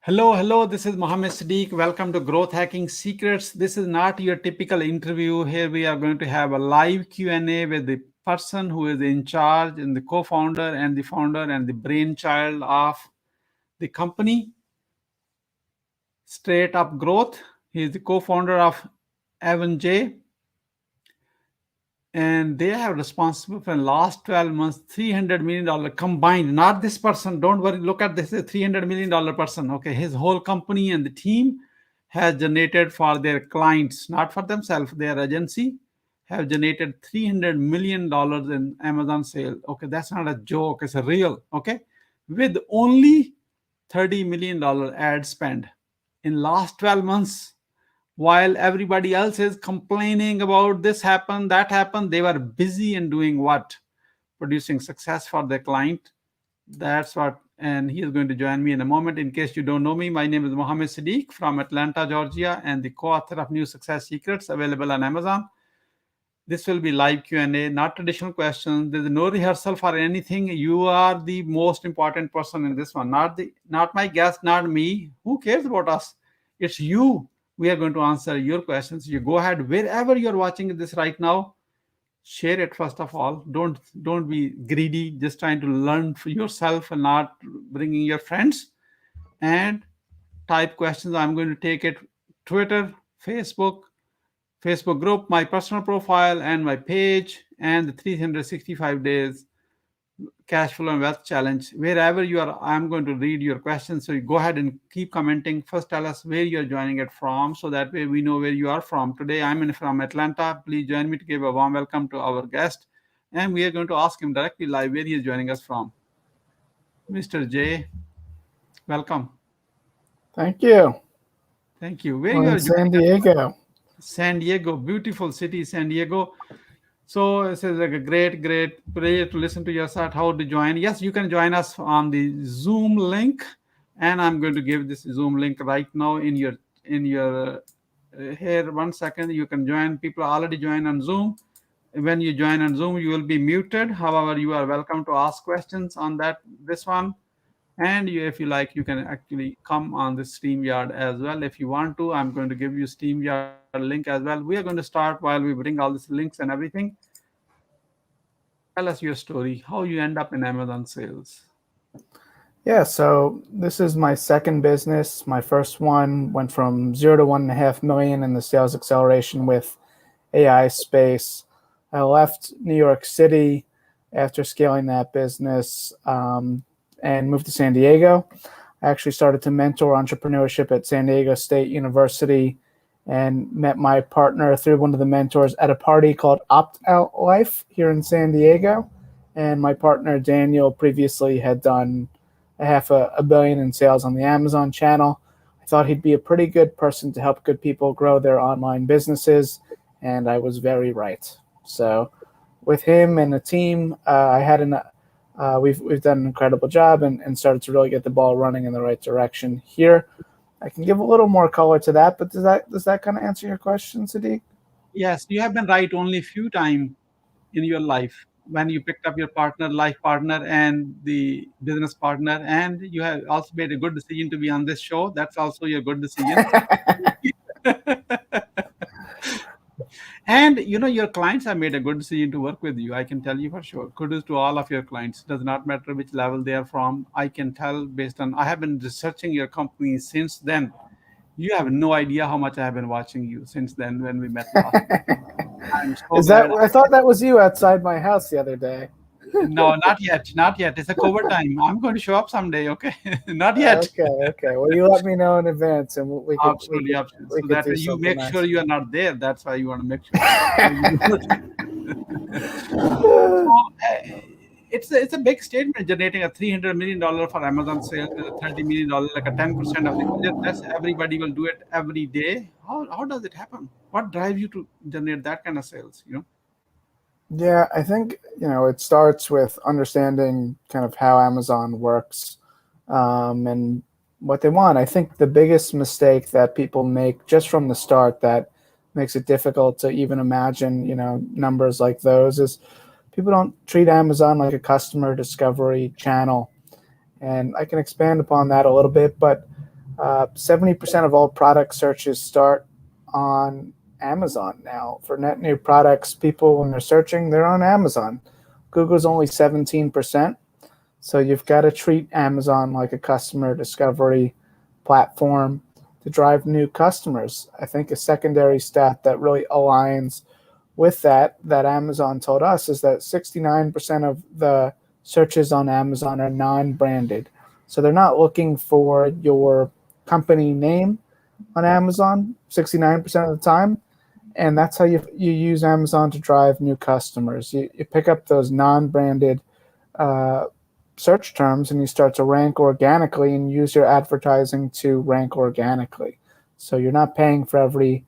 Hello. This is Mohammed Siddique. Welcome to Growth Hacking Secrets. This is not your typical interview. Here we are going to have a live Q&A with the person who is in charge and the co-founder and the founder and the brainchild of the company, Straight Up Growth. He is the co-founder of Evan J. And they have responsible for the last 12 months, $300 million combined. Not this person. Don't worry. Look at this, $300 million person. Okay. His whole company and the team has generated for their clients, not for themselves, their agency have generated $300 million in Amazon sales. Okay. That's not a joke. It's a real. Okay. With only $30 million ad spend in last 12 months. While everybody else is complaining about this happened, that happened, they were busy in doing what? Producing success for their client. That's what, and he is going to join me in a moment. In case you don't know me, my name is Mohammed Siddique from Atlanta, Georgia, and the co-author of New Success Secrets, available on Amazon. This will be live Q&A, not traditional questions. There's no rehearsal for anything. You are the most important person in this one, not my guest, not me. Who cares about us? It's you. We are going to answer your questions. You go ahead wherever you're watching this right now. Share it first of all. Don't be greedy. Just trying to learn for yourself and not bringing your friends. And type questions. I'm going to take it Twitter, Facebook group, my personal profile, and my page, and the 365 days cash flow and wealth challenge. Wherever you are, I'm going to read your questions. So you go ahead and keep commenting. First, tell us where you're joining it from, so that way we know where you are from. Today, from Atlanta. Please join me to give a warm welcome to our guest. And we are going to ask him directly live where he is joining us from. Mr. J, welcome. Thank you. Thank you. Where We're you are in San Diego. San Diego, beautiful city, San Diego. So this is like a great prayer to listen to your site, how to join. Yes, you can join us on the Zoom link, and I'm going to give this Zoom link right now in your here. 1 second, you can join. People are already joined on Zoom. When you join on Zoom, you will be muted. However, you are welcome to ask questions on this one. And if you like, you can actually come on the StreamYard as well. If you want to, I'm going to give you StreamYard link as well. We are going to start while we bring all these links and everything. Tell us your story, how you end up in Amazon sales. Yeah, so this is my second business. My first one went from 0 to 1.5 million in the sales acceleration with AI space. I left New York City after scaling that business and moved to San Diego. I actually started to mentor entrepreneurship at San Diego State University and met my partner through one of the mentors at a party called Opt Out Life here in San Diego. And my partner, Daniel, previously had done $500 million in sales on the Amazon channel. I thought he'd be a pretty good person to help good people grow their online businesses, and I was very right. So with him and the team, we've done an incredible job and started to really get the ball running in the right direction here. I can give a little more color to that, but does that kind of answer your question, Siddique? Yes, you have been right only a few times in your life when you picked up your life partner, and the business partner, and you have also made a good decision to be on this show. That's also your good decision. And your clients have made a good decision to work with you. I can tell you for sure. Kudos to all of your clients. Does not matter which level they are from. I can tell based on, I have been researching your company since then. You have no idea how much I have been watching you since then when we met last. I'm so glad. I thought that was you outside my house the other day. No, not yet. Not yet. It's a COVID time. I'm going to show up someday. Okay. Not yet. Okay. Well, you let me know in advance, and we could Absolutely. So could that do you make nice. sure you are not there. That's why you want to make sure. It's a big statement, generating a $300 million for Amazon sales with a $30 million, like a 10% of the budget. That's everybody will do it every day. How does it happen? What drives you to generate that kind of sales? Yeah, I think it starts with understanding kind of how Amazon works and what they want. I think the biggest mistake that people make just from the start that makes it difficult to even imagine, numbers like those is people don't treat Amazon like a customer discovery channel. And I can expand upon that a little bit, but 70% of all product searches start on Amazon now. For net new products, people, when they're searching, they're on Amazon. Google's only 17%. So you've got to treat Amazon like a customer discovery platform to drive new customers. I think a secondary stat that really aligns with that Amazon told us is that 69% of the searches on Amazon are non-branded. So they're not looking for your company name on Amazon 69% of the time. And that's how you use Amazon to drive new customers. You pick up those non-branded uh, search terms and you start to rank organically and use your advertising to rank organically. So you're not paying for every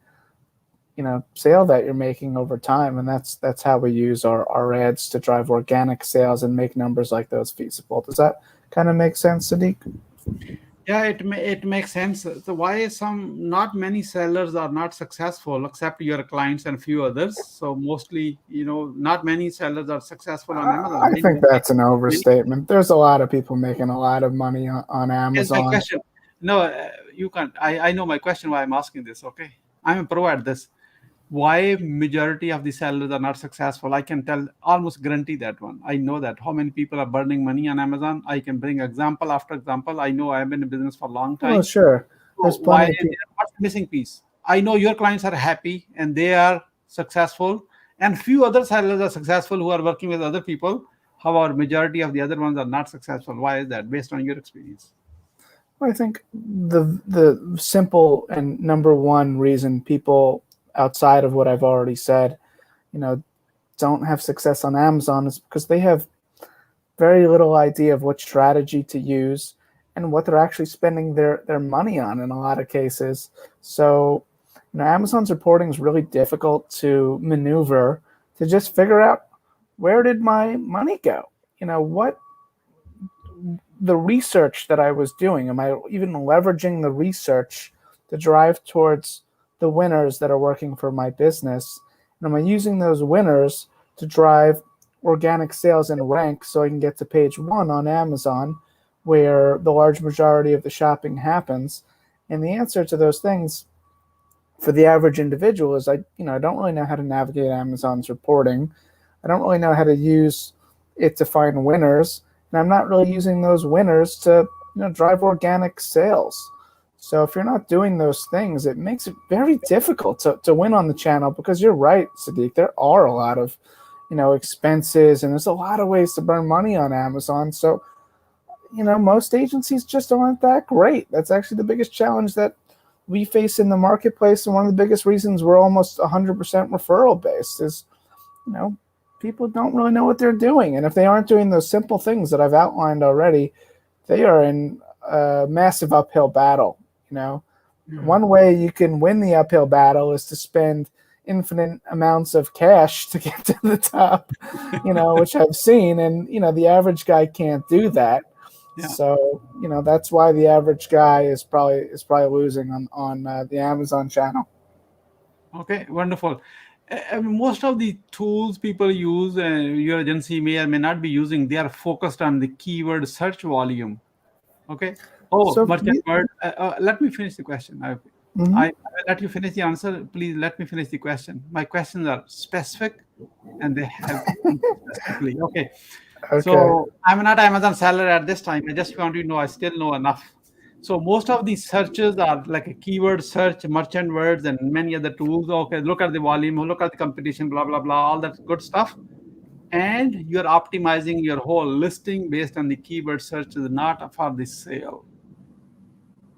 sale that you're making over time, and that's how we use our ads to drive organic sales and make numbers like those feasible. Does that kind of make sense, Siddique? Yeah, it makes sense. So why some not many sellers are not successful except your clients and few others. So mostly, not many sellers are successful on Amazon. I think that's an overstatement. There's a lot of people making a lot of money on Here's my Amazon. question. No, you can't. I know my question why I'm asking this. Okay, I'm a pro at this. Why majority of the sellers are not successful? I can tell, almost guarantee that one. I know that how many people are burning money on Amazon. I can bring example after example. I know I've been in business for a long Well, time. sure. So There's why plenty of people. what's the missing piece? I know your clients are happy and they are successful, and few other sellers are successful who are working with other people. However, majority of the other ones are not successful. Why is that? Based on your experience? I think the simple and number one reason people outside of what I've already said, you know, don't have success on Amazon is because they have very little idea of what strategy to use and what they're actually spending their money on in a lot of cases. So, Amazon's reporting is really difficult to maneuver to just figure out where did my money go? What the research that I was doing, am I even leveraging the research to drive towards the winners that are working for my business? And am I using those winners to drive organic sales and rank so I can get to page one on Amazon where the large majority of the shopping happens? And the answer to those things for the average individual is I don't really know how to navigate Amazon's reporting. I don't really know how to use it to find winners, and I'm not really using those winners to drive organic sales. So if you're not doing those things, it makes it very difficult to win on the channel, because you're right, Siddique, there are a lot of expenses, and there's a lot of ways to burn money on Amazon. So most agencies just aren't that great. That's actually the biggest challenge that we face in the marketplace, and one of the biggest reasons we're almost 100% referral based is people don't really know what they're doing, and if they aren't doing those simple things that I've outlined already, they are in a massive uphill battle. One way you can win the uphill battle is to spend infinite amounts of cash to get to the top, which I've seen, and the average guy can't do that. Yeah. So that's why the average guy is probably losing on the Amazon channel. Okay, wonderful. Most of the tools people use, your agency may or may not be using, they are focused on the keyword search volume. Okay. Oh, So merchant word. Let me finish the question. Mhm. I will let you finish the answer. Please let me finish the question. My questions are specific and they help people specifically. Okay. Okay. So I'm not Amazon seller at this time. I just want you to know I still know enough. So most of these searches are like a keyword search, merchant words, and many other tools. Okay, look at the volume, look at the competition, blah, blah, blah, all that good stuff. And you're optimizing your whole listing based on the keyword searches, not for the sale.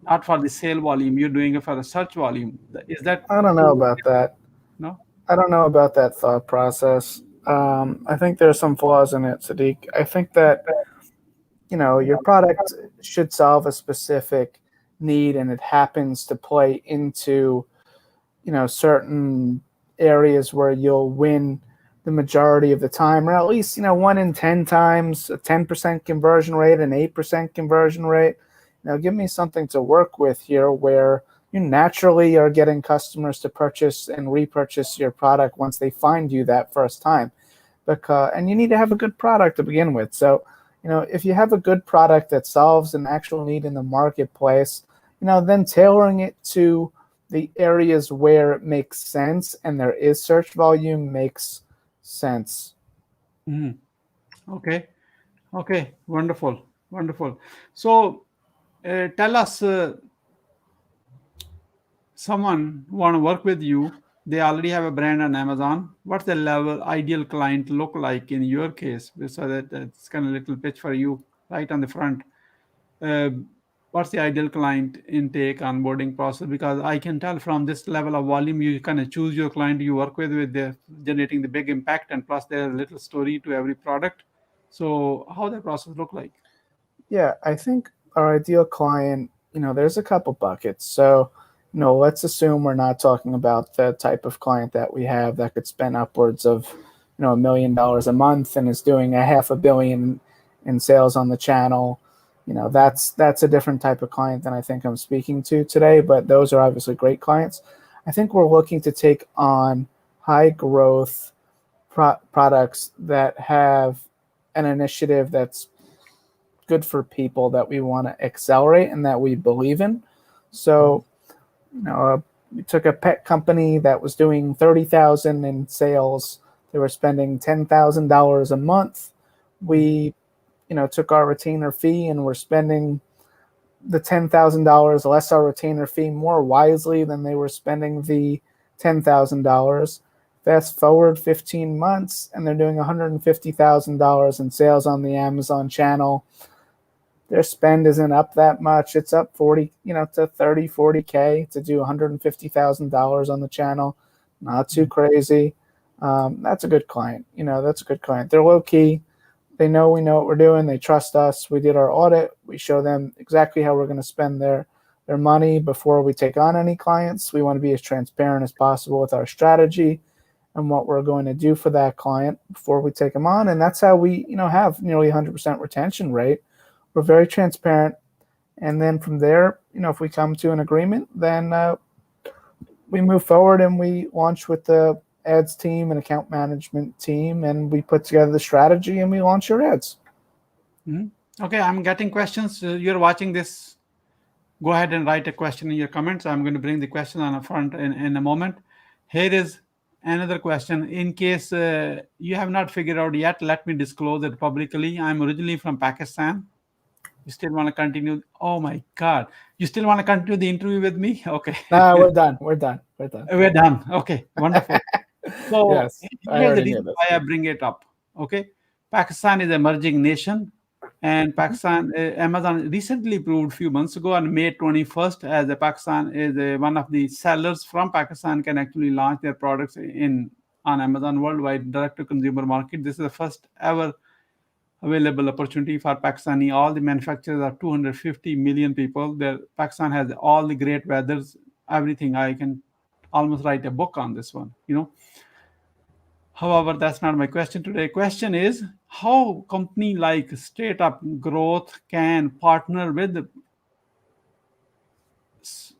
Not for the sale volume. You're doing it for the search volume. Is that I don't know true? about that. No? I don't know about that thought process. I think there's some flaws in it, Sadiq. I think that your product should solve a specific need, and it happens to play into certain areas where you'll win the majority of the time, or at least 1 in 10 times, a 10% conversion rate, an 8% conversion rate. Give me something to work with here where you naturally are getting customers to purchase and repurchase your product once they find you that first time. And you need to have a good product to begin with. So if you have a good product that solves an actual need in the marketplace, then tailoring it to the areas where it makes sense and there is search volume makes sense. Mhm. Okay. Okay. Wonderful. Wonderful. So tell us, someone want to work with you, they already have a brand on Amazon. What's the level ideal client look like in your case? So that's kind of little pitch for you right on the front. Uh, what's the ideal client intake onboarding process? Because I can tell from this level of volume, you kind of choose your client you work with the generating the big impact, and plus there's a little story to every product. So how that process look like? Yeah, I think our ideal client, there's a couple buckets. So, let's assume we're not talking about the type of client that we have that could spend upwards of, $1 million a month and is doing a half a billion in sales on the channel. That's a different type of client than I think I'm speaking to today, but those are obviously great clients. I think we're looking to take on high growth products that have an initiative that's good for people that we want to accelerate and that we believe in. So, we took a pet company that was doing 30,000 in sales. They were spending $10,000 a month. We, took our retainer fee and we're spending the $10,000 less our retainer fee more wisely than they were spending the $10,000. Fast forward 15 months and they're doing $150,000 in sales on the Amazon channel. Their spend isn't up that much. It's up 40, to 30, 40K to do $150,000 on the channel. Not too crazy. That's a good client. That's a good client. They're low key. They know we know what we're doing. They trust us. We did our audit. We show them exactly how we're going to spend their money before we take on any clients. We want to be as transparent as possible with our strategy and what we're going to do for that client before we take them on. And that's how we, have nearly 100% retention rate. We're very transparent. And then from there, if we come to an agreement, then we move forward and we launch with the ads team and account management team, and we put together the strategy and we launch your ads. Okay, I'm getting questions. You're watching this. Go ahead and write a question in your comments. I'm going to bring the question on the front in a moment. Here is another question. In case you have not figured out yet, let me disclose it publicly. I'm originally from Pakistan. You still want to continue? Oh my God. You still want to continue the interview with me? Okay. No, we're done. We're done. We're done. We're done. Okay. Wonderful. So Yes, I here's the already knew reason this. why I bring it up. Okay. Pakistan is an emerging nation. And Pakistan, Amazon recently proved a few months ago on May 21st, as Pakistan is one of the sellers from Pakistan can actually launch their products on Amazon worldwide direct to consumer market. This is the first ever available opportunity for Pakistani. All the manufacturers are 250 million people. Pakistan has all the great weathers, everything. I can almost write a book on this one. However, that's not my question today. Question is how company like Straight Up Growth can partner with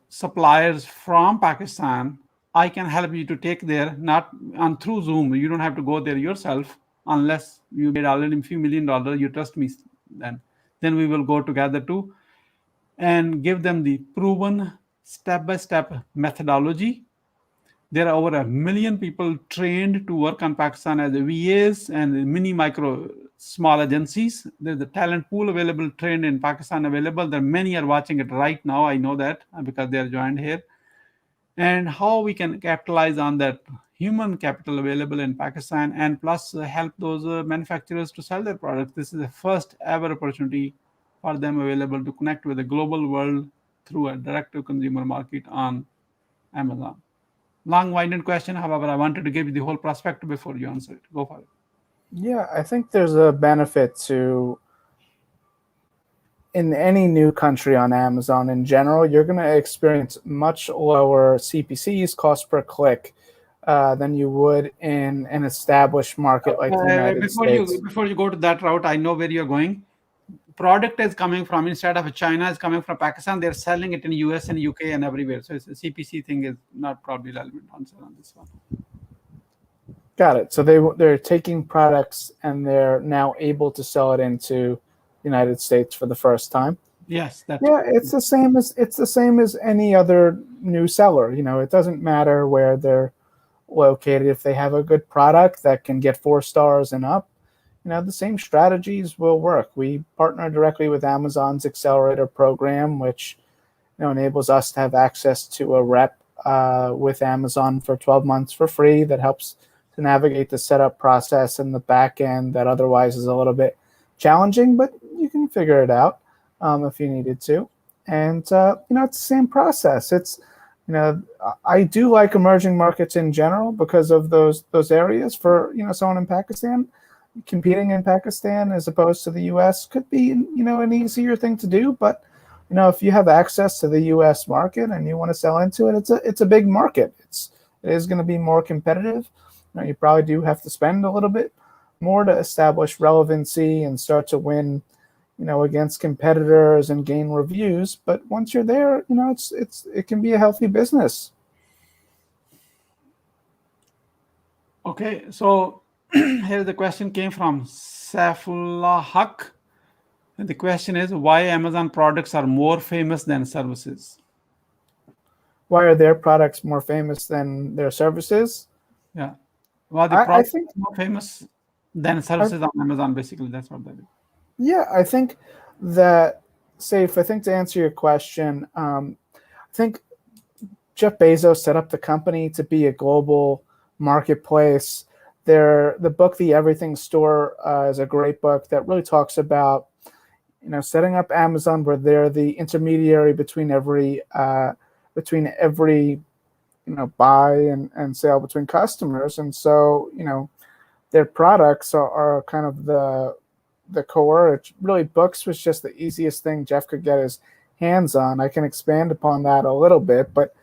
suppliers from Pakistan. I can help you to take there, not on through Zoom. You don't have to go there yourself unless you made already a few $1 million. You trust me, then we will go together too and give them the proven step-by-step methodology. There are over 1 million people trained to work on Pakistan as VAs and mini micro small agencies. There's a talent pool available, trained in Pakistan available. There many are watching it right now. I know that because they are joined here. And how we can capitalize on that human capital available in Pakistan and plus help those manufacturers to sell their products. This is the first ever opportunity for them available to connect with the global world through a direct to consumer market on Amazon. Long-winded question. However, I wanted to give you the whole prospect before you answer it. Go for it. Yeah, I think there's a benefit to in any new country on Amazon in general, you're going to experience much lower CPCs, cost per click, than you would in an established market like the United States. Before you go to that route, I know where you're going. Product is coming from instead of China is coming from Pakistan. They're selling it in US and UK and everywhere. So it's a CPC thing is not probably relevant answer on this one. Got it. So they're taking products and they're now able to sell it into the United States for the first time. Yes, that's Yeah, it's the same as any other new seller. It doesn't matter where they're located. If they have a good product that can get 4 stars and up, the same strategies will work. We partner directly with Amazon's accelerator program, which enables us to have access to a rep with Amazon for 12 months for free that helps to navigate the setup process in the back end that otherwise is a little bit challenging, but you can figure it out if you needed to. And it's the same process. It's I do like emerging markets in general because of those areas. For someone in Pakistan, competing in Pakistan as opposed to the U.S. could be an easier thing to do, but if you have access to the U.S. market and you want to sell into it, it's a big market. It is going to be more competitive. You probably do have to spend a little bit more to establish relevancy and start to win, against competitors and gain reviews. But once you're there, it can be a healthy business. Okay, so here the question came from Saifullah Haq. And the question is, why Amazon products are more famous than services? Why are their products more famous than their services? Yeah. Why the I products think are more famous than services on Amazon, basically. That's what that is. Yeah, I think that, Safe, I think to answer your question, I think Jeff Bezos set up the company to be a global marketplace. The book, The Everything Store, is a great book that really talks about, setting up Amazon where they're the intermediary between every buy and sale between customers. And so, their products are kind of the core. Really, books was just the easiest thing Jeff could get his hands on. I can expand upon that a little bit, but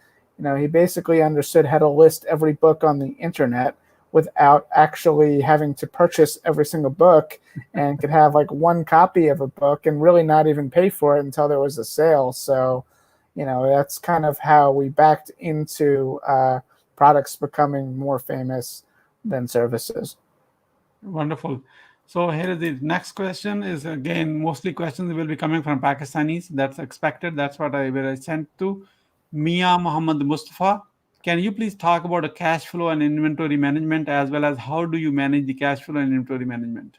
he basically understood how to list every book on the internet without actually having to purchase every single book, and could have like one copy of a book and really not even pay for it until there was a sale. So, that's kind of how we backed into products becoming more famous than services. Wonderful. So here is the next question is again, mostly questions will be coming from Pakistanis. That's expected. That's what I sent to Mia Muhammad Mustafa. Can you please talk about the cash flow and inventory management, as well as how do you manage the cash flow and inventory management?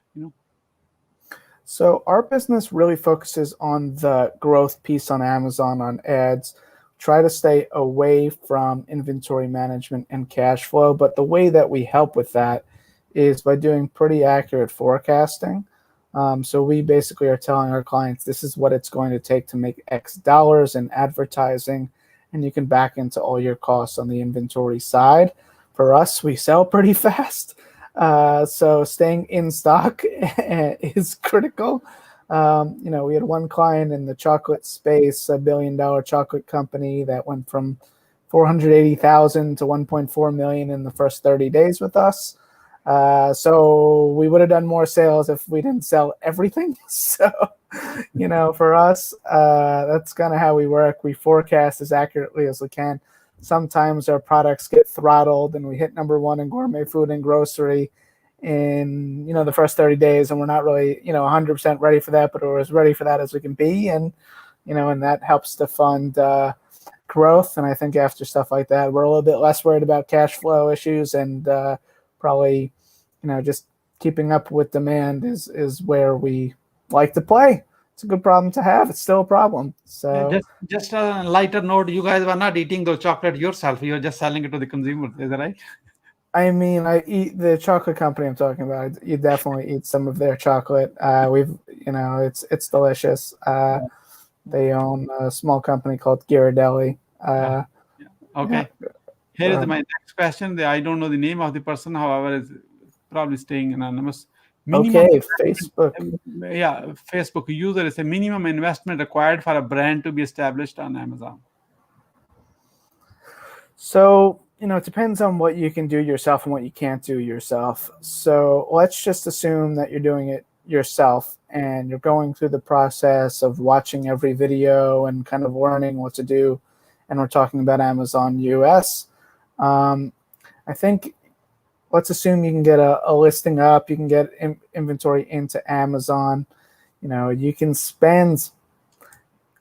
So our business really focuses on the growth piece on Amazon on ads. Try to stay away from inventory management and cash flow. But the way that we help with that is by doing pretty accurate forecasting. So we basically are telling our clients, this is what it's going to take to make X dollars in advertising, and you can back into all your costs on the inventory side. For us, we sell pretty fast. So staying in stock is critical. We had one client in the chocolate space, a $1 billion chocolate company that went from 480,000 to 1.4 million in the first 30 days with us. So we would have done more sales if we didn't sell everything. So, for us, that's kind of how we work. We forecast as accurately as we can. Sometimes our products get throttled and we hit #1 in gourmet food and grocery in, the first 30 days, and we're not really, 100% ready for that, but we're as ready for that as we can be. And, and that helps to fund growth. And I think after stuff like that, we're a little bit less worried about cash flow issues, and probably, just keeping up with demand is where we like to play. It's a good problem to have. It's still a problem. So just a lighter note, you guys were not eating those chocolate yourself. You're just selling it to the consumers. Is that right? I mean, I eat the chocolate company I'm talking about. You definitely eat some of their chocolate. It's delicious. They own a small company called Ghirardelli. Yeah. Okay. Yeah. Here is my next question. I don't know the name of the person, however, is probably staying anonymous. Okay, Facebook. Facebook user is a minimum investment required for a brand to be established on Amazon. So, it depends on what you can do yourself and what you can't do yourself. So let's just assume that you're doing it yourself and you're going through the process of watching every video and kind of learning what to do. And we're talking about Amazon US. I think let's assume you can get a listing up, you can get inventory into Amazon. You can spend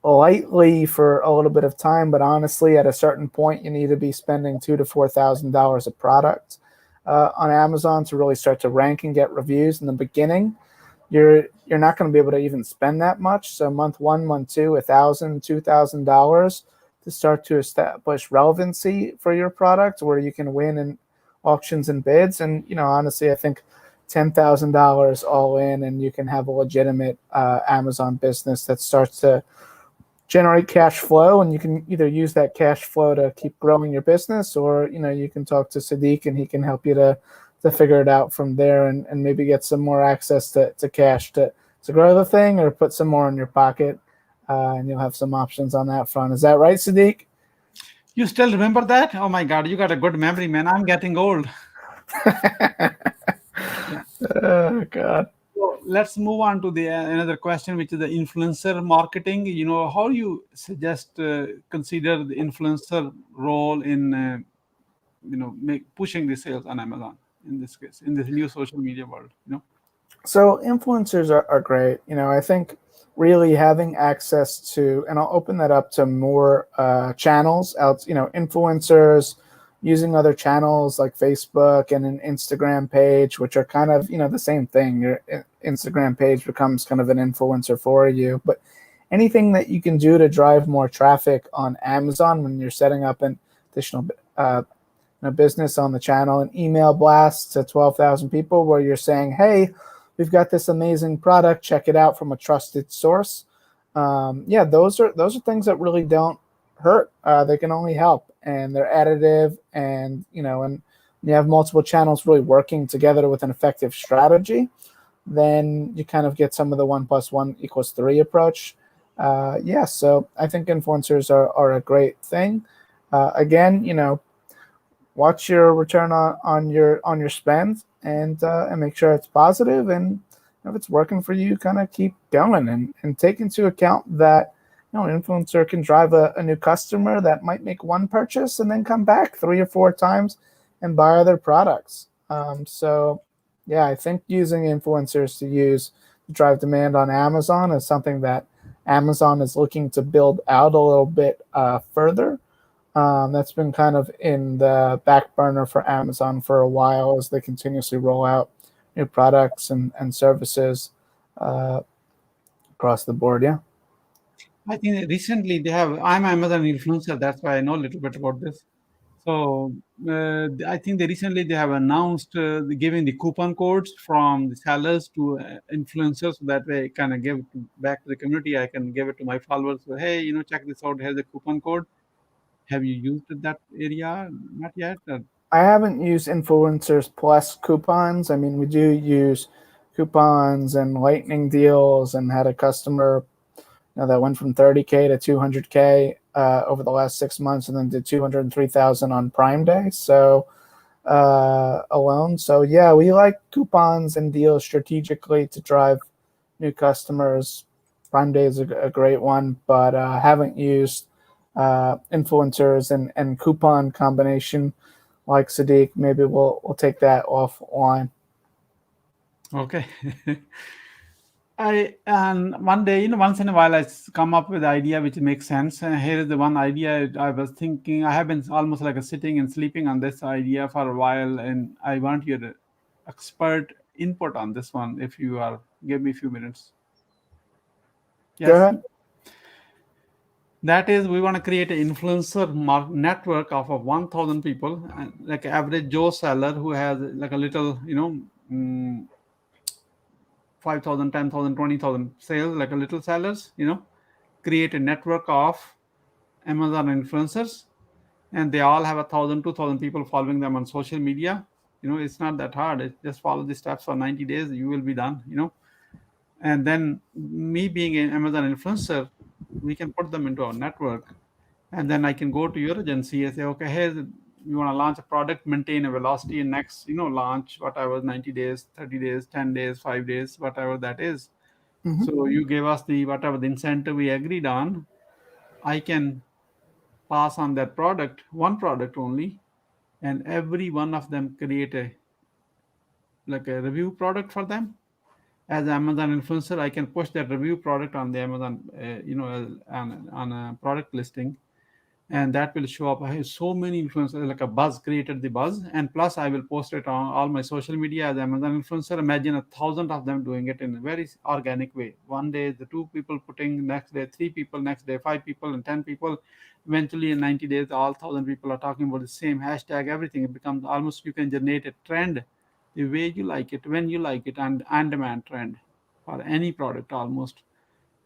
lightly for a little bit of time, but honestly, at a certain point, you need to be spending $2,000 to $4,000 a product on Amazon to really start to rank and get reviews. In the beginning, you're not going to be able to even spend that much. So month one, month two, $1,000, $2,000 to start to establish relevancy for your product, where you can win in auctions and bids. And honestly, I think $10,000 all in, and you can have a legitimate Amazon business that starts to generate cash flow, and you can either use that cash flow to keep growing your business, or you can talk to Siddique and he can help you to figure it out from there, and maybe get some more access to cash to grow the thing, or put some more in your pocket, and you'll have some options on that front. Is that right, Siddique? You still remember that? Oh my God, you got a good memory, man. I'm getting old. Yeah. Oh God. So let's move on to the another question, which is the influencer marketing. How do you suggest consider the influencer role in pushing the sales on Amazon in this case, in this new social media world? So influencers are great. I think really having access to, and I'll open that up to more channels out. Influencers using other channels like Facebook and an Instagram page, which are kind of the same thing. Your Instagram page becomes kind of an influencer for you, but anything that you can do to drive more traffic on Amazon when you're setting up an additional business on the channel, an email blast to 12,000 people where you're saying, hey, we've got this amazing product, check it out from a trusted source. Yeah, those are things that really don't hurt. They can only help, and they're additive. And and you have multiple channels really working together with an effective strategy, then you kind of get some of the 1+1=3 approach. Yeah, so I think influencers are a great thing. Again, watch your return on your spend, and make sure it's positive, and if it's working for you, kind of keep going, and take into account that an influencer can drive a new customer that might make one purchase and then come back 3 or 4 times and buy other products. So yeah, I think using influencers to drive demand on Amazon is something that Amazon is looking to build out a little bit further. That's been kind of in the back burner for Amazon for a while as they continuously roll out new products and services uh, across the board. Yeah. I think that recently I'm Amazon influencer, that's why I know a little bit about this. So I think they have announced giving the coupon codes from the sellers to influencers, so that way I kind of give it back to the community. I can give it to my followers. So hey, check this out. Here's a coupon code. Have you used that area? Not yet. I haven't used influencers plus coupons. I mean, we do use coupons and lightning deals, and had a customer that went from 30K to 200K over the last 6 months, and then did 203,000 on Prime Day. So alone. So yeah, we like coupons and deals strategically to drive new customers. Prime Day is a great one, but haven't used influencers and coupon combination like Siddique. Maybe we'll take that offline. Okay. And one day, once in a while, come up with an idea which makes sense. And here is the one idea I was thinking. I have been almost like a sitting and sleeping on this idea for a while, and I want your expert input on this one. If you are, give me a few minutes. Go Yes, ahead. that is, we want to create an influencer network of 1,000 people, like average Joe seller who has like a little, 5,000, 10,000, 20,000 sales, like a little sellers, create a network of Amazon influencers, and they all have 1,000, 2,000 people following them on social media. It's not that hard. Just follow the steps for 90 days, you will be done. And then me being an Amazon influencer, we can put them into our network, and then I can go to your agency and say, okay, hey, you want to launch a product, maintain a velocity, and next, launch whatever 90 days, 30 days, 10 days, 5 days, whatever that is. Hmm. So you gave us the whatever the incentive we agreed on. I can pass on that product, one product only, and every one of them create a like a review product for them, as an Amazon influencer, I can push that review product on the Amazon, on a product listing, and that will show up. I have so many influencers, like a buzz, created the buzz, and plus I will post it on all my social media as Amazon influencer. Imagine 1,000 of them doing it in a very organic way. One day the two people putting, next day three people, next day five people, and 10 people. Eventually in 90 days, all 1,000 people are talking about the same hashtag. Everything, it becomes almost, you can generate a trend the way you like it, when you like it, and on demand trend for any product almost.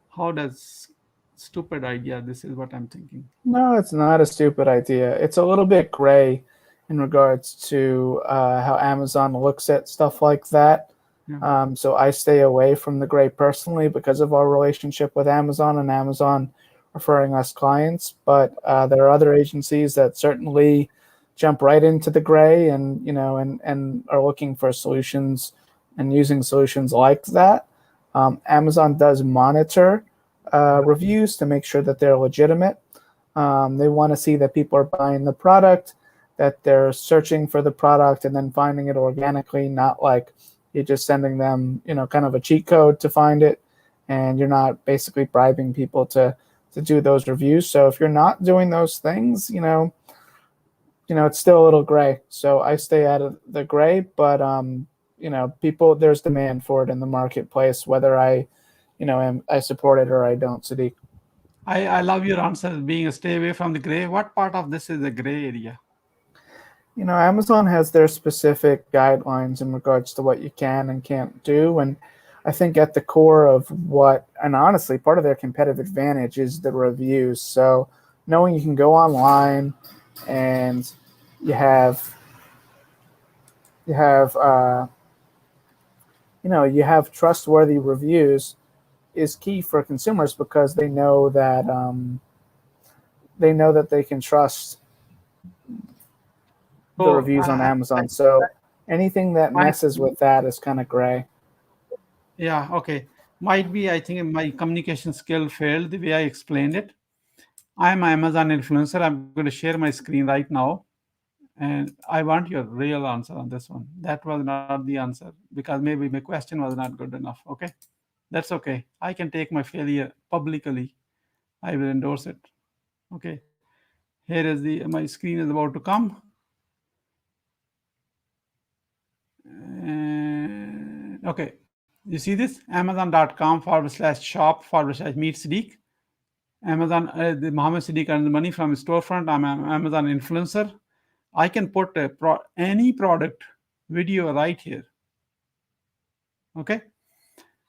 How does, stupid idea, this is what I'm thinking. No, it's not a stupid idea. It's a little bit gray in regards to how Amazon looks at stuff like that. Yeah. So I stay away from the gray personally because of our relationship with Amazon and Amazon referring us clients. But there are other agencies that certainly jump right into the gray and and are looking for solutions and using solutions like that. Amazon does monitor reviews to make sure that they're legitimate. They want to see that people are buying the product, that they're searching for the product and then finding it organically, not like you're just sending them, kind of a cheat code to find it, and you're not basically bribing people to do those reviews. So if you're not doing those things, it's still a little gray. So I stay out of the gray, but people, there's demand for it in the marketplace, whether I support it or I don't, Siddique. I love your answer being a stay away from the gray. What part of this is the gray area? Amazon has their specific guidelines in regards to what you can and can't do. And I think at the core of and honestly, part of their competitive advantage is the reviews. So knowing you can go online and you have, you have trustworthy reviews is key for consumers because they know that they can trust the So reviews on Amazon. So anything that might, messes with that is kind of gray. yeah, okay. Might be, I think my communication skill failed the way I explained it. I'm an Amazon influencer. I'm going to share my screen right now. And I want your real answer on this one. That was not the answer because maybe my question was not good enough. Okay. That's okay. I can take my failure publicly. I will endorse it. Okay. Here is my screen is about to come. Okay. You see this? Amazon.com/shop/meet Siddique. Amazon, the Mohammed Siddique earns money from his storefront. I'm an Amazon influencer. I can put any product video right here. Okay.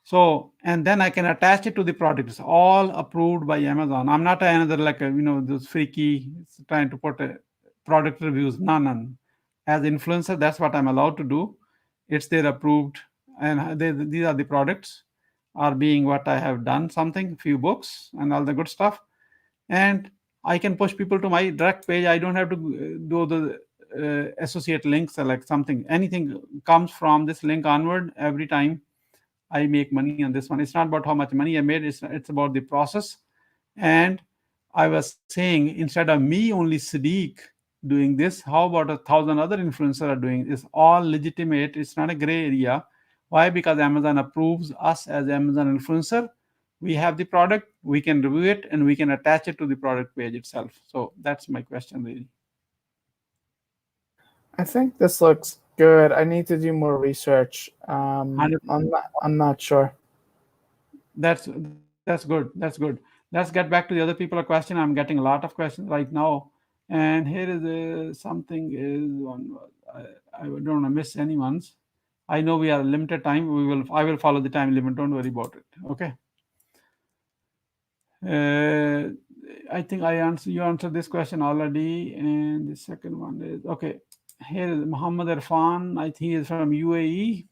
So, and then I can attach it to the product. It's all approved by Amazon. I'm not another like those freaky trying to put product reviews. None. As influencer, that's what I'm allowed to do. It's their approved, and these are the products are being what I have done something, few books and all the good stuff, and I can push people to my direct page. I don't have to do the associate links or like something. Anything comes from this link onward every time I make money on this one. It's not about how much money I made. It's about the process. And I was saying, instead of me only Siddique doing this, how about 1,000 other influencers are doing this? All legitimate. It's not a gray area. Why? Because Amazon approves us as Amazon influencer. We have the product, we can review it, and we can attach it to the product page itself. So that's my question, really. I think this looks good. I need to do more research. 100%. I'm not sure. That's good. That's good. Let's get back to the other people a question. I'm getting a lot of questions right now, and here is something is one. I don't want to miss anyone's. I know we are limited time. I will follow the time limit. Don't worry about it. Okay. Uh, I think you answered this question already, and the second one is okay. Here is Muhammad Irfan. I think he is from UAE.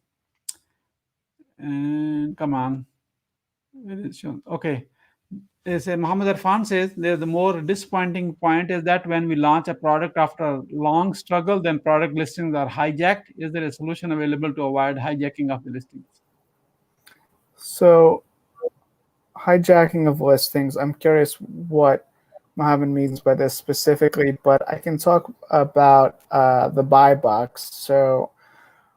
And come on, it is shown. Okay. Muhammad Irfan says the more disappointing point is that when we launch a product after a long struggle, then product listings are hijacked. Is there a solution available to avoid hijacking of the listings? So hijacking of listings. I'm curious what Mohammed means by this specifically, but I can talk about the buy box. So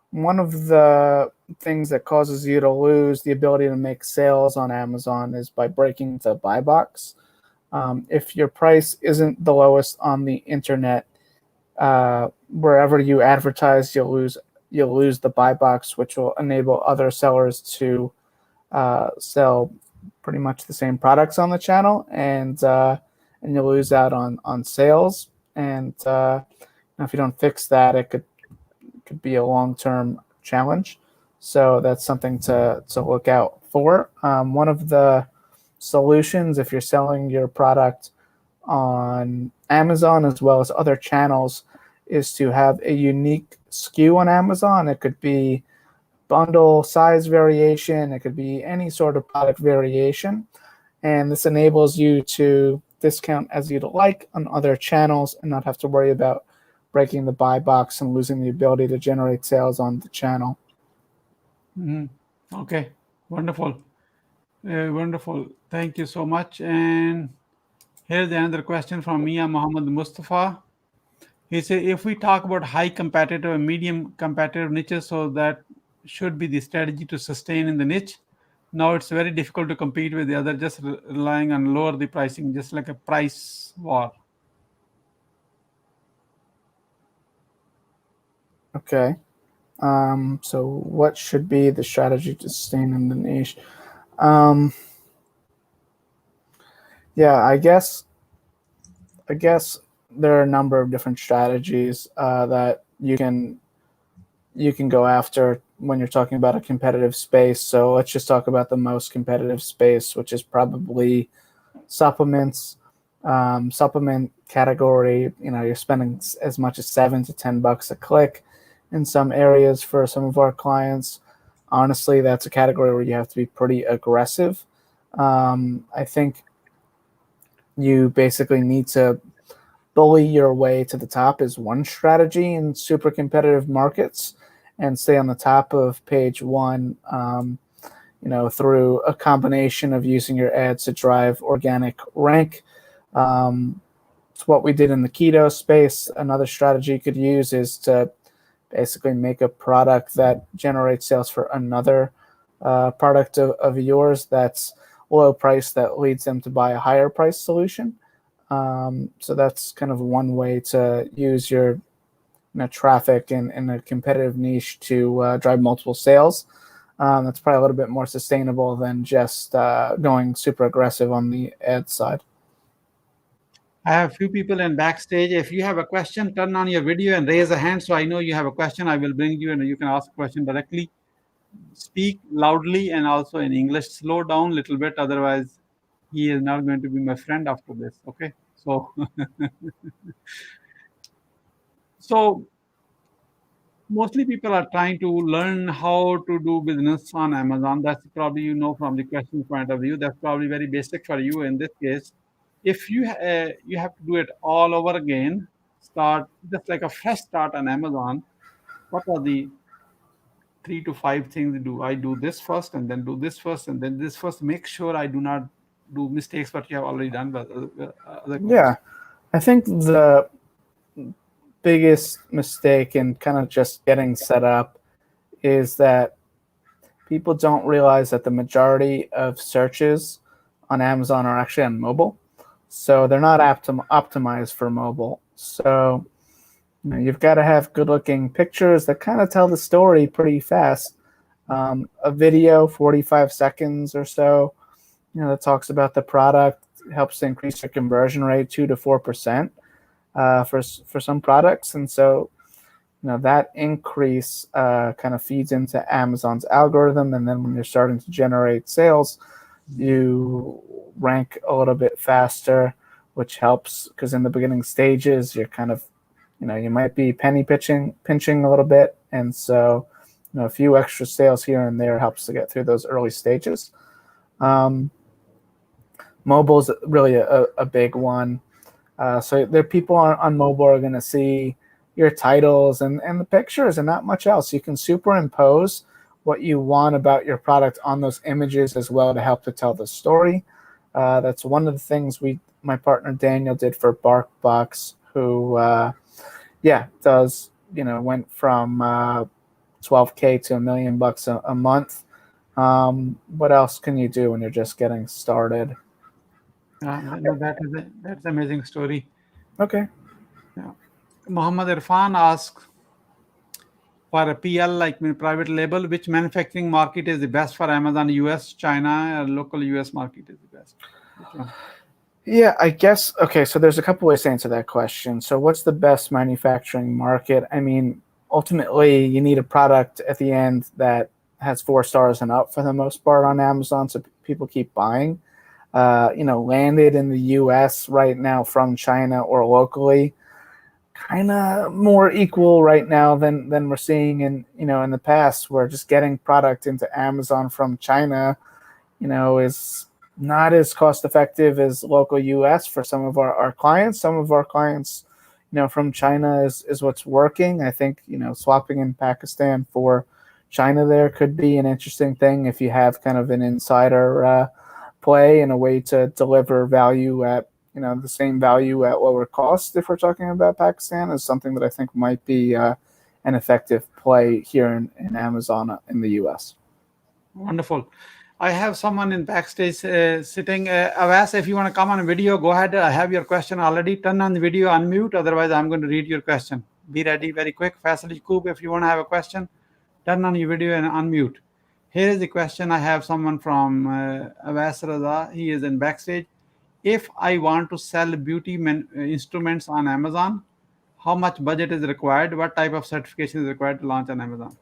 one of the things that causes you to lose the ability to make sales on Amazon is by breaking the buy box. If your price isn't the lowest on the internet, wherever you advertise, you'll lose the buy box, which will enable other sellers to sell pretty much the same products on the channel, and you'll lose out on sales. And if you don't fix that, it could be a long-term challenge. So that's something to look out for. One of the solutions, if you're selling your product on Amazon as well as other channels, is to have a unique SKU on Amazon. It could be bundle size variation, it could be any sort of product variation. And this enables you to discount as you'd like on other channels and not have to worry about breaking the buy box and losing the ability to generate sales on the channel. Okay, wonderful. Wonderful. Thank you so much. And here's another question from Mia Muhammad Mustafa. He said, if we talk about high competitive and medium competitive niches, so that should be the strategy to sustain in the niche. Now it's very difficult to compete with the other, just relying on lower the pricing, just like a price war. Okay. So what should be the strategy to sustain in the niche? Yeah, I guess there are a number of different strategies that you can go after when you're talking about a competitive space. So let's just talk about the most competitive space, which is probably supplements. Supplement category, you're spending as much as $7 to $10 a click in some areas for some of our clients. Honestly, that's a category where you have to be pretty aggressive. I think you basically need to bully your way to the top is one strategy in super competitive markets, and stay on the top of page one, through a combination of using your ads to drive organic rank. It's what we did in the keto space. Another strategy you could use is to basically make a product that generates sales for another product of yours that's low price that leads them to buy a higher price solution. So that's kind of one way to use your traffic in a competitive niche to drive multiple sales. That's probably a little bit more sustainable than just going super aggressive on the ad side. I have a few people in backstage. If you have a question, turn on your video and raise a hand so I know you have a question. I will bring you and you can ask a question directly. Speak loudly and also in English. Slow down a little bit, otherwise he is not going to be my friend after this. Okay, so so mostly people are trying to learn how to do business on Amazon. That's probably, from the question point of view, that's probably very basic for you in this case. If you have to do it all over again, start just like a fresh start on Amazon. What are the 3 to 5 things do? I do this first, and then do this first, and then this first. Make sure I do not do mistakes what you have already done with other clients. Yeah, I think the biggest mistake in kind of just getting set up is that people don't realize that the majority of searches on Amazon are actually on mobile. So they're not optimized for mobile. So you've got to have good looking pictures that kind of tell the story pretty fast. A video, 45 seconds or so, that talks about the product, helps to increase your conversion rate 2 to 4% for some products. And so that increase kind of feeds into Amazon's algorithm. And then when you're starting to generate sales, you rank a little bit faster, which helps because in the beginning stages, you're kind of, you might be penny pinching a little bit. And so, a few extra sales here and there helps to get through those early stages. Mobile is really a big one. So there, people on mobile are going to see your titles and the pictures and not much else. You can superimpose what you want about your product on those images as well to help to tell the story. That's one of the things my partner Daniel did for BarkBox, who went from 12K to $1 million a month. What else can you do when you're just getting started? No, that's amazing story. Okay. Yeah. Muhammad Irfan asks for a PL like private label, which manufacturing market is the best for Amazon? US, China, or local US market is the best? Which one? Yeah, I guess. Okay, so there's a couple ways to answer that question. So, what's the best manufacturing market? I mean, ultimately, you need a product at the end that has 4 stars and up for the most part on Amazon, so people keep buying. Landed in the U.S. right now from China or locally, kind of more equal right now than we're seeing in the past. Where just getting product into Amazon from China is not as cost effective as local US for some of our clients. Some of our clients, from China is what's working. I think, swapping in Pakistan for China there could be an interesting thing if you have kind of an insider play and a way to deliver value at, the same value at lower cost. If we're talking about Pakistan, is something that I think might be an effective play here in Amazon in the US. Wonderful. I have someone in backstage sitting. Avas, if you want to come on video, go ahead. I have your question already. Turn on the video, unmute. Otherwise, I'm going to read your question. Be ready very quick. Faisal Yaqub, if you want to have a question, turn on your video and unmute. Here is the question. I have someone from Avas Raza. He is in backstage. If I want to sell beauty instruments on Amazon, how much budget is required? What type of certification is required to launch on Amazon?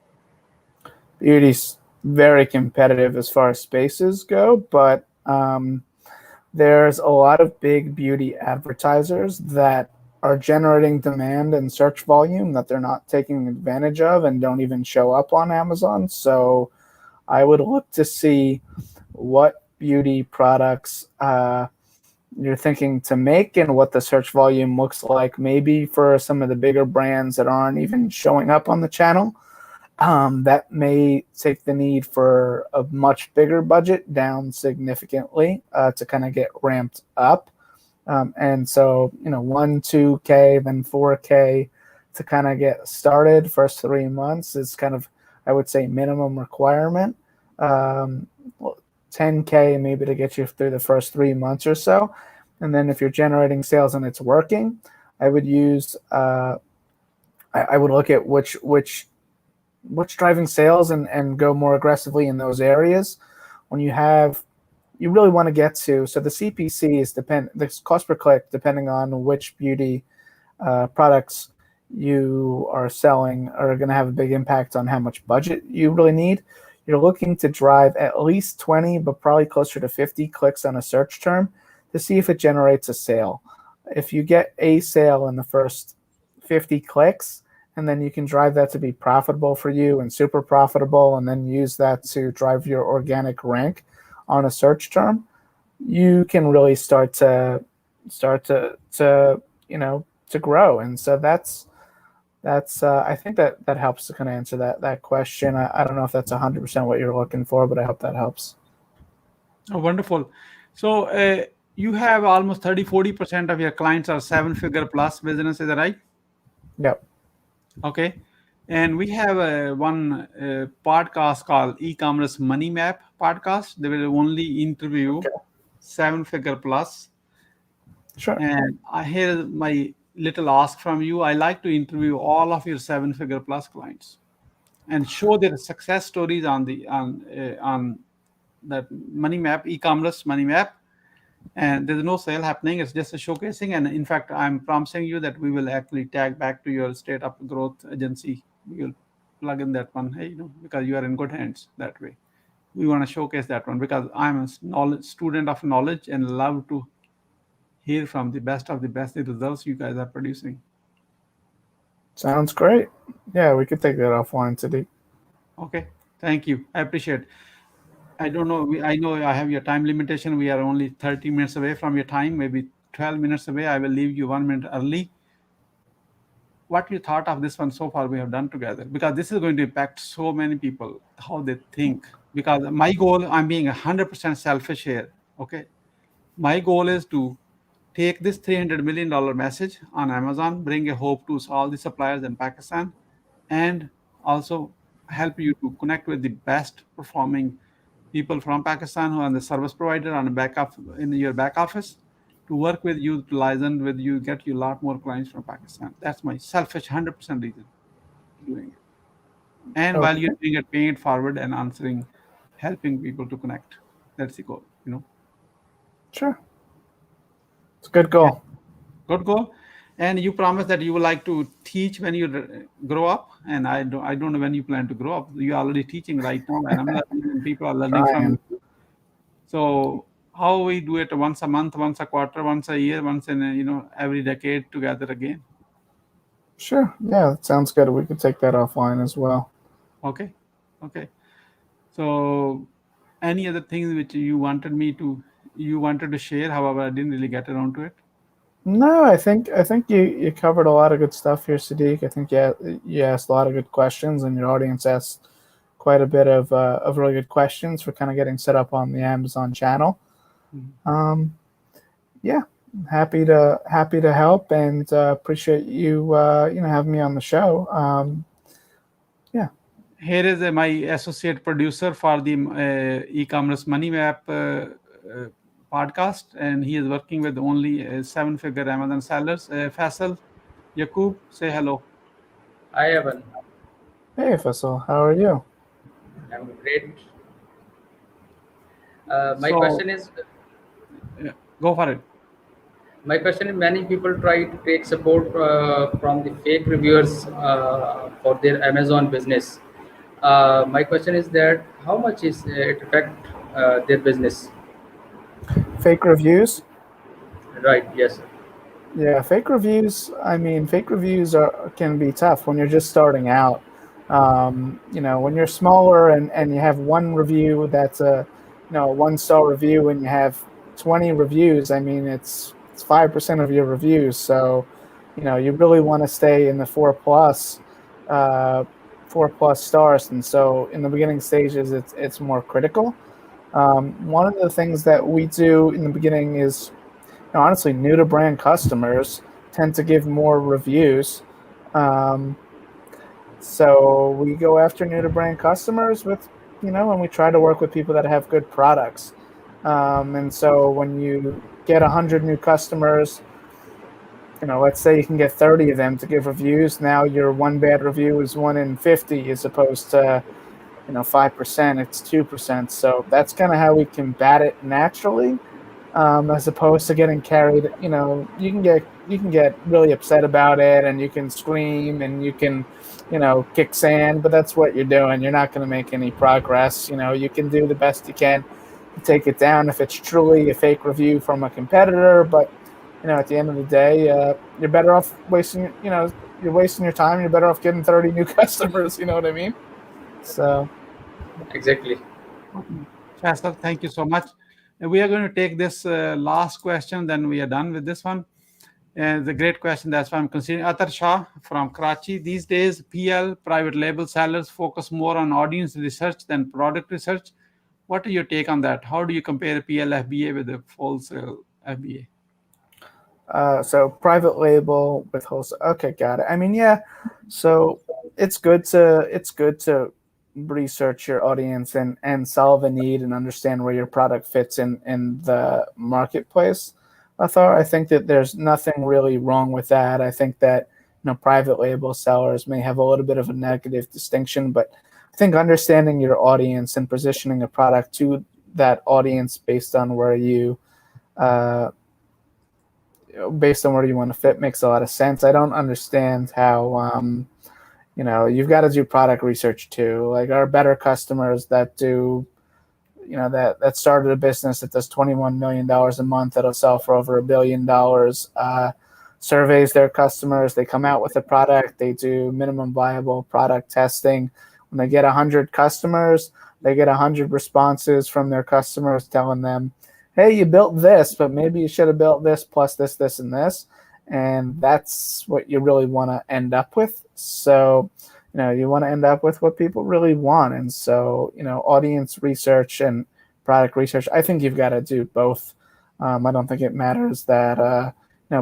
Beauty's very competitive as far as spaces go, but there's a lot of big beauty advertisers that are generating demand and search volume that they're not taking advantage of and don't even show up on Amazon. So I would look to see what beauty products you're thinking to make and what the search volume looks like, maybe for some of the bigger brands that aren't even showing up on the channel. That may take the need for a much bigger budget down significantly to kind of get ramped up. And so, 1, 2K, then 4K to kind of get started. First 3 months is kind of, I would say, minimum requirement. 10K maybe to get you through the first 3 months or so. And then if you're generating sales and it's working, I would use, I would look at what's driving sales and go more aggressively in those areas. When you really want to get to, so the CPC is the cost per click, depending on which beauty products you are selling, are going to have a big impact on how much budget you really need. You're looking to drive at least 20, but probably closer to 50 clicks on a search term to see if it generates a sale. If you get a sale in the first 50 clicks, and then you can drive that to be profitable for you and super profitable, and then use that to drive your organic rank on a search term, you can really start to grow. And so that's I think that helps to kind of answer that question. I don't know if that's 100% what you're looking for, but I hope that helps. Oh, wonderful. So you have almost 30-40% of your clients are 7-figure plus business, is that right? Yep. Okay. And we have one podcast called E-commerce Money Map podcast. They will only interview 7-figure plus. Sure. And here's my little ask from you. I like to interview all of your 7-figure plus clients and show their success stories on that money map, e-commerce money map. And there's no sale happening. It's just a showcasing. And in fact, I'm promising you that we will actually tag back to your state up growth agency. We will plug in that one, hey, because you are in good hands that way. We want to showcase that one because I'm a student of knowledge and love to hear from the best of the best the results you guys are producing. Sounds great. Yeah, we could take that offline, Siddique. Okay. Thank you. I appreciate it. I don't know. I know I have your time limitation. We are only 30 minutes away from your time, maybe 12 minutes away. I will leave you 1 minute early. What you thought of this one so far we have done together? Because this is going to impact so many people, how they think. Because my goal, I'm being 100% selfish here. Okay. My goal is to take this $300 million message on Amazon, bring a hope to all the suppliers in Pakistan, and also help you to connect with the best performing people from Pakistan who are the service provider on the in your back office to work with you, to liaison with you, get you a lot more clients from Pakistan. That's my selfish 100% reason doing it. And while you're Okay, doing it, paying it forward and answering, helping people to connect. That's the goal. sure. It's a good Yeah, goal. good goal. And you promise that you would like to teach when you grow up. And I don't know when you plan to grow up. You're already teaching right now, and I'm learning, and people are learning from Trying. you. So how we do it once a month, once a quarter, once a year, once in every decade together again. Sure. Yeah, that sounds good. We could take that offline as well. Okay, okay. So any other things which you wanted to share, however, I didn't really get around to it. No, I think you covered a lot of good stuff here, Siddique. I think you asked a lot of good questions, and your audience asked quite a bit of really good questions for kind of getting set up on the Amazon channel. Mhm. Um, yeah, happy to help, and appreciate you having me on the show. Yeah, Here is my associate producer for the e-commerce money map podcast, and he is working with only seven-figure Amazon sellers. Faisal Yaqub, say hello. Hi, Evan. hey Faisal, how are you? I'm great. My So question is, go for it. many people try to take support from the fake reviewers for their Amazon business. My question is that how much is it affect their business? Fake reviews. Right. Yes. Yeah, fake reviews. I mean, fake reviews can be tough when you're just starting out. When you're smaller and you have one review that's a 1-star review, and you have 20 reviews. I mean, it's 5% of your reviews. So, you really want to stay in the uh, 4+ stars. And so, in the beginning stages, it's more critical. One of the things that we do in the beginning is honestly, new to brand customers tend to give more reviews. Um, so we go after new to brand customers and we try to work with people that have good products. And so when you get 100 new customers, let's say you can get 30 of them to give reviews. Now your one bad review is 1 in 50 as opposed to 5%, it's 2%. So that's kind of how we combat it naturally, as opposed to getting carried. You can get really upset about it, and you can scream, and you can kick sand, but that's what you're doing. You're not going to make any progress. You can do the best you can to take it down if it's truly a fake review from a competitor, but at the end of the day, you're better off you're wasting your time. You're better off getting 30 new customers. You know what I mean? So Exactly. Faisal, thank you so much. We are going to take this last question, then we are done with this one. And the great question, that's why I'm considering. Atar Shah from Karachi. These days, PL, private label sellers, focus more on audience research than product research. What is your take on that? How do you compare PL FBA with the wholesale FBA? So private label with wholesale. Okay, got it. I mean, yeah. So it's good to research your audience and solve a need and understand where your product fits in the marketplace. I think that there's nothing really wrong with that. I think that private label sellers may have a little bit of a negative distinction, but I think understanding your audience and positioning a product to that audience uh, based on where you want to fit makes a lot of sense. I don't understand how you've got to do product research too. Like our better customers that do that started a business that does $21 million a month that'll sell for over $1 billion. Surveys their customers. They come out with a product. They do minimum viable product testing. When they get 100 customers, they get 100 responses from their customers telling them, "Hey, you built this, but maybe you should have built this plus this, this, and this." And that's what you really want to end up with. So, you want to end up with what people really want. And so, audience research and product research, I think you've got to do both. I don't think it matters that,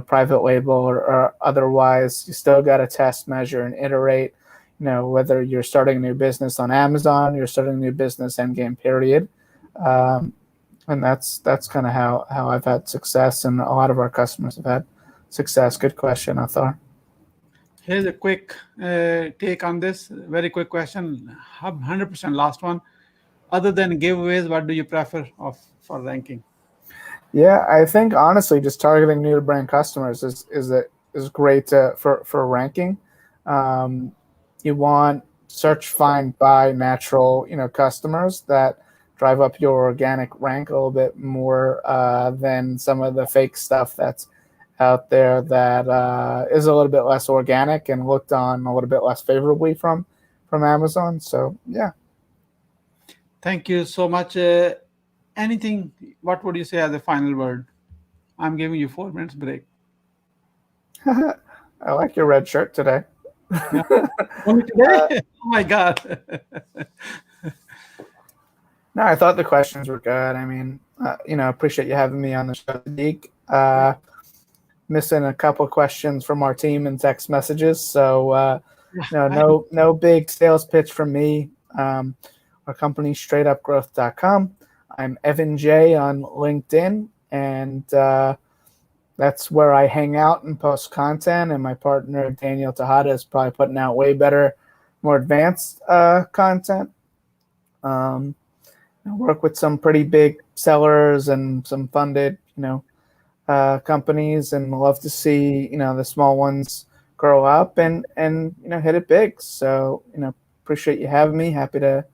private label or otherwise, you still got to test, measure, and iterate. whether you're starting a new business on Amazon, you're starting a new business endgame period. Um, and that's kind of how I've had success, and a lot of our customers have had success. Good question, Athar. Here's a quick take on this. Very quick question. 100% last one. Other than giveaways, what do you prefer of for ranking? Yeah, I think honestly, just targeting new to brand customers is great for ranking. Um, you want search, find, buy natural customers that drive up your organic rank a little bit more than some of the fake stuff that's out there that is a little bit less organic and looked on a little bit less favorably from Amazon. So yeah. Thank you so much. Anything, what would you say as a final word? I'm giving you 4 minutes break. I like your red shirt today. Yeah. Only today? Oh my God. No, I thought the questions were good. I mean, appreciate you having me on the show, Siddique. Missing a couple of questions from our team in text messages, so Yeah, no big sales pitch from me. Our company, straightupgrowth.com. I'm Evan J on LinkedIn, and that's where I hang out and post content. And my partner Daniel Tejada is probably putting out way better, more advanced content. I work with some pretty big sellers and some funded, companies, and love to see, the small ones grow up and hit it big. So, appreciate you having me. Happy to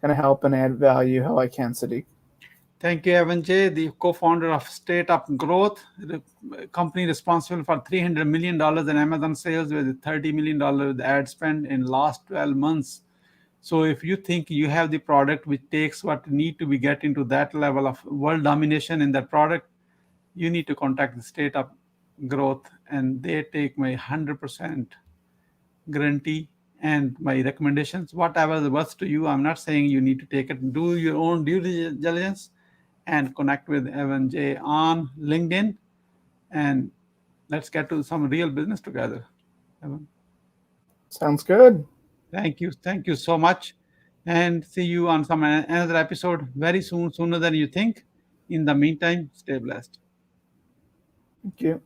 kind of help and add value how I can, Siddique. Thank you, Evan J., the co-founder of State Up Growth, the company responsible for $300 million in Amazon sales with $30 million with ad spend in last 12 months. So if you think you have the product which takes what need to be get into that level of world domination in that product, you need to contact the State Up Growth, and they take my 100% guarantee and my recommendations, whatever works to you. I'm not saying you need to take it. Do your own due diligence and connect with Evan J on LinkedIn, and let's get to some real business together. Evan, Sounds good. thank you so much, and see you on some another episode very soon, sooner than you think. In the meantime, stay blessed. Thank you.